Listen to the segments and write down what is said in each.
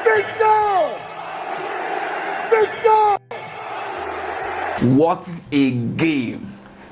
Victor! Victor! What a game.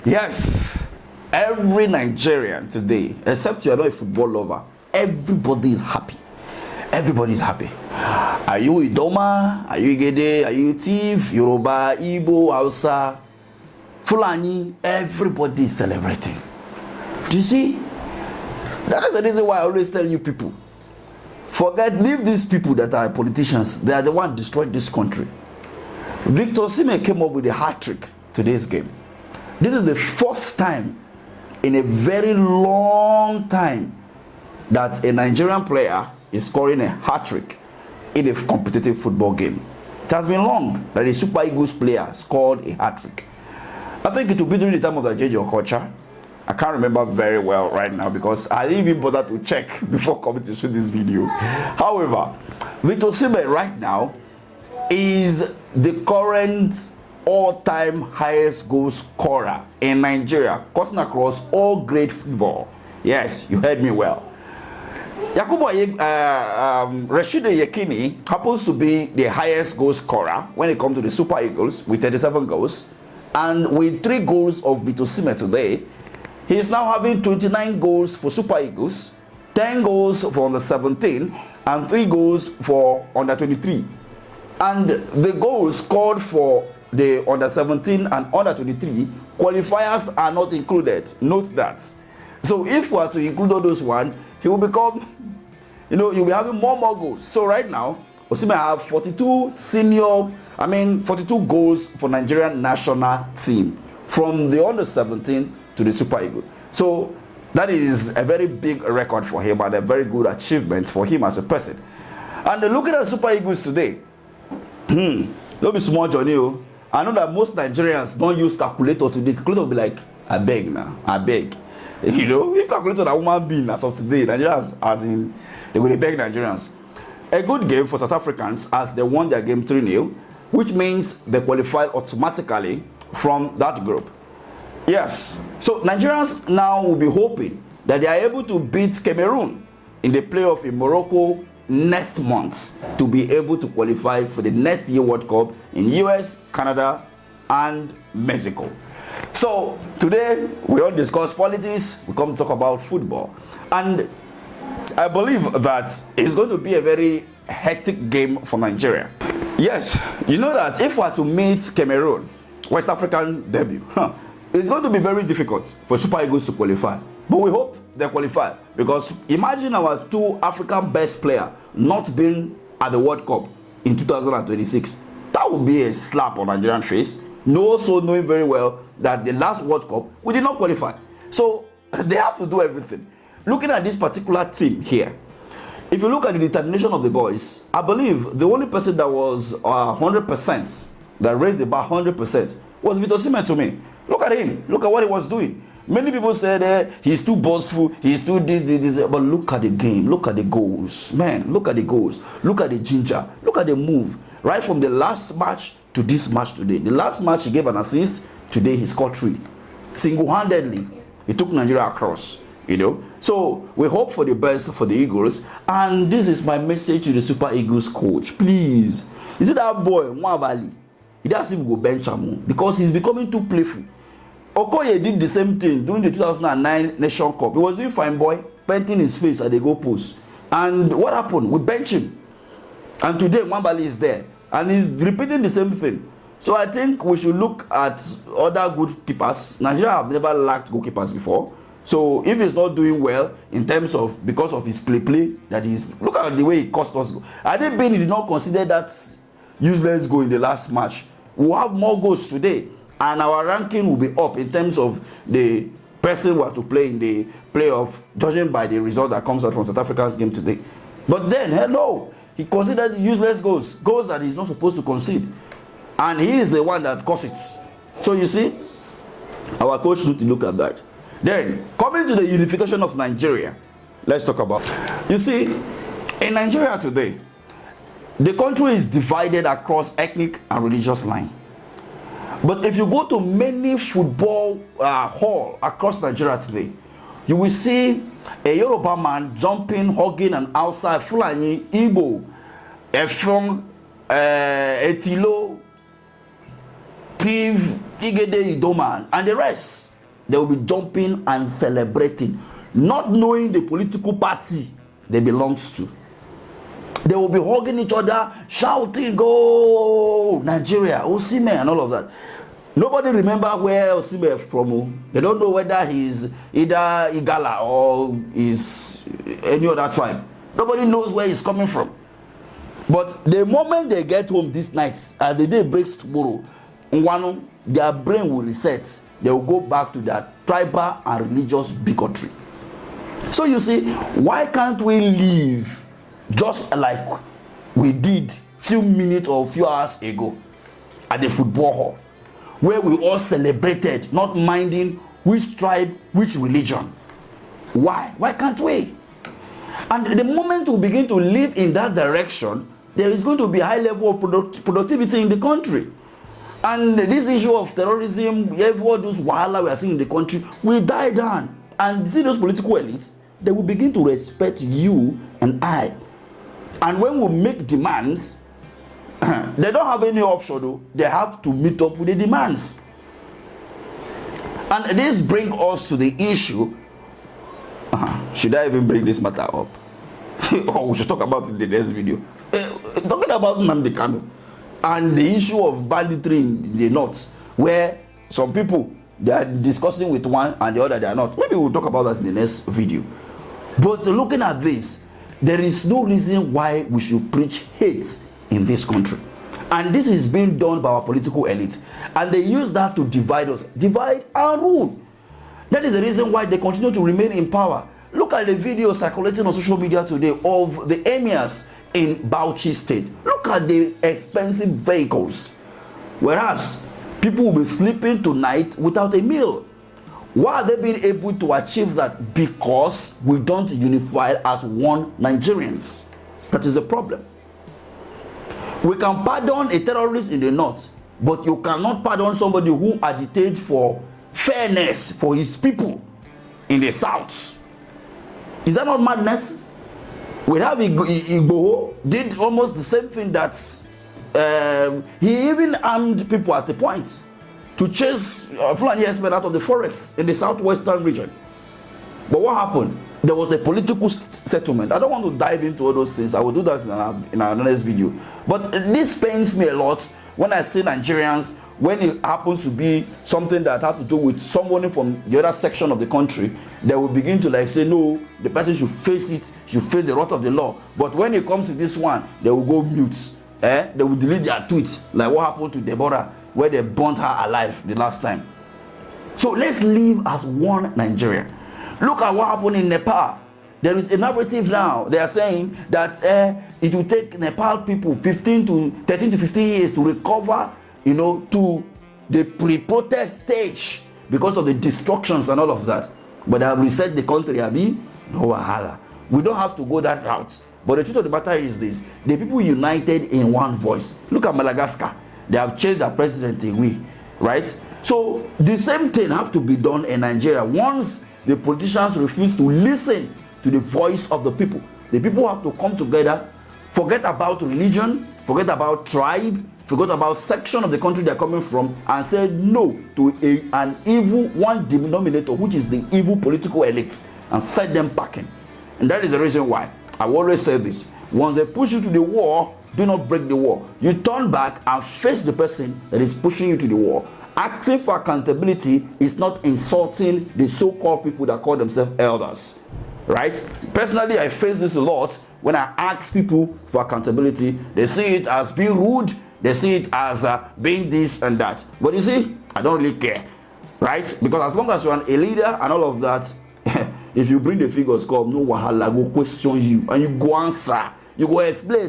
Yes, every Nigerian today, except you are not a football lover, everybody is happy. Everybody is happy. Are you Idoma? Are you Igede? Are you Tiv? Yoruba, Igbo, Hausa, Fulani? Everybody is celebrating. Do you see? That is the reason why I always tell you people, leave these people that are politicians. They are the ones destroying this country. Victor Osihmen came up with a hat-trick today's game. This is the first time in a very long time that a Nigerian player is scoring a hat-trick in a competitive football game. It has been long that a Super Eagles player scored a hat-trick. I think it will be during the time of the JJ Okocha. I can't remember very well right now because I didn't even bother to check before coming to shoot this video. However, Victor Osihmen right now is the current all-time highest goal scorer in Nigeria, cutting across all grade football. Yes, you heard me well. Rashidi Yekini happens to be the highest goal scorer when it comes to the Super Eagles with 37 goals. And with 3 goals of Victor Osihmen today, he is now having 29 goals for Super Eagles, 10 goals for under 17, and 3 goals for under 23. And the goals scored for the under 17 and under 23 qualifiers are not included. Note that. So if we are to include all those one, he will become, you'll be having more goals. So right now, Osihmen have 42 goals for Nigerian national team from the under 17 to the Super Eagles. So that is a very big record for him and a very good achievement for him as a person. And looking at the Super Eagles today, don't be small, Johnny. I know that most Nigerians don't use calculator today. Calculator will be like, I beg now, I beg. If calculator are human being as of today, Nigerians, as in, they will beg Nigerians. A good game for South Africans as they won their game 3-0, which means they qualified automatically from that group. Yes, so Nigerians now will be hoping that they are able to beat Cameroon in the playoff in Morocco next month to be able to qualify for the next year World Cup in US, Canada, and Mexico. So today we don't discuss politics, we come to talk about football. And I believe that it's going to be a very hectic game for Nigeria. Yes, you know that if we are to meet Cameroon, West African debut, it's going to be very difficult for Super Eagles to qualify. But we hope they qualify, because imagine our 2 African best players not being at the World Cup in 2026. That would be a slap on Nigerian face. Also knowing very well that the last World Cup we did not qualify. So they have to do everything. Looking at this particular team here, if you look at the determination of the boys, I believe the only person that was 100%, that raised the bar 100%, was Victor Osihmen to me. Look at him. Look at what he was doing. Many people said he's too boastful, he's too this. But look at the game. Look at the goals. Man, look at the goals. Look at the ginger. Look at the move. Right from the last match to this match today. The last match he gave an assist. Today he scored 3. Single-handedly, he took Nigeria across. So we hope for the best for the Eagles. And this is my message to the Super Eagles coach. Please, you see that boy, Mwabali? He doesn't even go bench him because he's becoming too playful. Okoye did the same thing during the 2009 Nation Cup. He was doing fine boy, painting his face at the goal post. And what happened? We bench him. And today, Mwabali is there. And he's repeating the same thing. So I think we should look at other good keepers. Nigeria have never lacked goalkeepers before. So if he's not doing well in terms of, because of his play, that is, look at the way he cost us. I think Benny did not consider that useless goal in the last match. We'll have more goals today. And our ranking will be up in terms of the person who are to play in the playoff, judging by the result that comes out from South Africa's game today. But then, hello, he considered useless goals that he's not supposed to concede. And he is the one that caused it. So you see, our coach need to look at that. Then, coming to the unification of Nigeria, let's talk about. You see, in Nigeria today, the country is divided across ethnic and religious lines. But if you go to many football hall across Nigeria today, you will see a Yoruba man jumping, hugging an outside Fulani, Igbo, Efong, Etilo, Tiv, Igede Idoman, and the rest. They will be jumping and celebrating, not knowing the political party they belong to. They will be hugging each other, shouting, "Go Nigeria, Osihmen," and all of that. Nobody remember where Osihmen is from. They don't know whether he's either Igala or is any other tribe. Nobody knows where he's coming from. But the moment they get home this night, as the day breaks tomorrow, their brain will reset. They will go back to their tribal and religious bigotry. So you see, why can't we live just like we did few minutes or few hours ago at the football hall, where we all celebrated, not minding which tribe, which religion? Why? Why can't we? And the moment we begin to live in that direction, there is going to be a high level of productivity in the country. And this issue of terrorism, all those wahala we are seeing in the country, will die down. And see those political elites, they will begin to respect you and I. And when we make demands, they don't have any option though. They have to meet up with the demands. And this brings us to the issue. Should I even bring this matter up? Or we should talk about it in the next video. Talking about Nnamdi Kanu and the issue of banditry in the north, where some people, they are discussing with one and the other they are not. Maybe we'll talk about that in the next video. But looking at this, there is no reason why we should preach hate in this country. And this is being done by our political elite. And they use that to divide us. Divide and rule. That is the reason why they continue to remain in power. Look at the video circulating on social media today of the emirs in Bauchi State. Look at the expensive vehicles. Whereas people will be sleeping tonight without a meal. Why are they being able to achieve that? Because we don't unify as one Nigerians. That is a problem. We can pardon a terrorist in the north, but you cannot pardon somebody who agitates for fairness for his people in the south. Is that not madness? We have Igbo did almost the same thing that he even armed people at a point to chase Fulani herdsmen out of the forests in the southwestern region. But what happened? There was a political settlement. I don't want to dive into all those things. I will do that in our next video. But this pains me a lot when I see Nigerians, when it happens to be something that has to do with someone from the other section of the country, they will begin to like say, no, the person should face it, should face the wrath of the law. But when it comes to this one, they will go mute. They will delete their tweets, like what happened to Deborah, where they burnt her alive the last time. So let's live as one Nigeria. Look at what happened in Nepal. There is a narrative now. They are saying that it will take Nepal people 13 to 15 years to recover, to the pre-protest stage because of the destructions and all of that. But they have reset the country, Abi. No wahala. We don't have to go that route. But the truth of the matter is this: the people united in one voice. Look at Madagascar. They have changed their president away, right? So the same thing have to be done in Nigeria. Once the politicians refuse to listen to the voice of the people have to come together, forget about religion, forget about tribe, forget about section of the country they're coming from, and say no to an evil one denominator, which is the evil political elite, and set them packing. And that is the reason why I always say this: once they push you to the war, do not break the war. You turn back and face the person that is pushing you to the war. Asking for accountability is not insulting the so-called people that call themselves elders, right? Personally, I face this a lot when I ask people for accountability. They see it as being rude. They see it as being this and that. But you see, I don't really care, right? Because as long as you're a leader and all of that, if you bring the figures, come, no wahala, go question you, and you go answer. You go explain,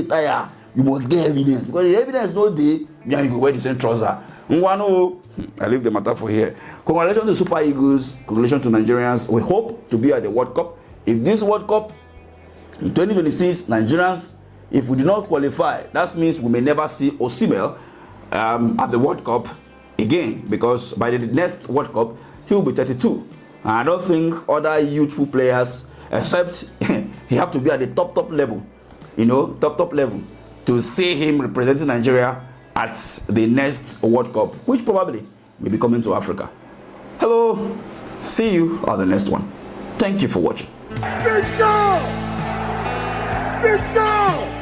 tire. You must get evidence. Because the evidence no day, yeah, you go wear the same trouser. I leave the matter for here. Congratulations to Super Eagles. Congratulations to Nigerians. We hope to be at the World Cup. If this World Cup in 2026, Nigerians, if we do not qualify, that means we may never see Osihmen at the World Cup again, because by the next World Cup, he will be 32. And I don't think other youthful players, except he have to be at the top level top level, to see him representing Nigeria at the next World Cup, which probably may be coming to Africa. Hello, see you at the next one. Thank you for watching. Let's go! Let's go!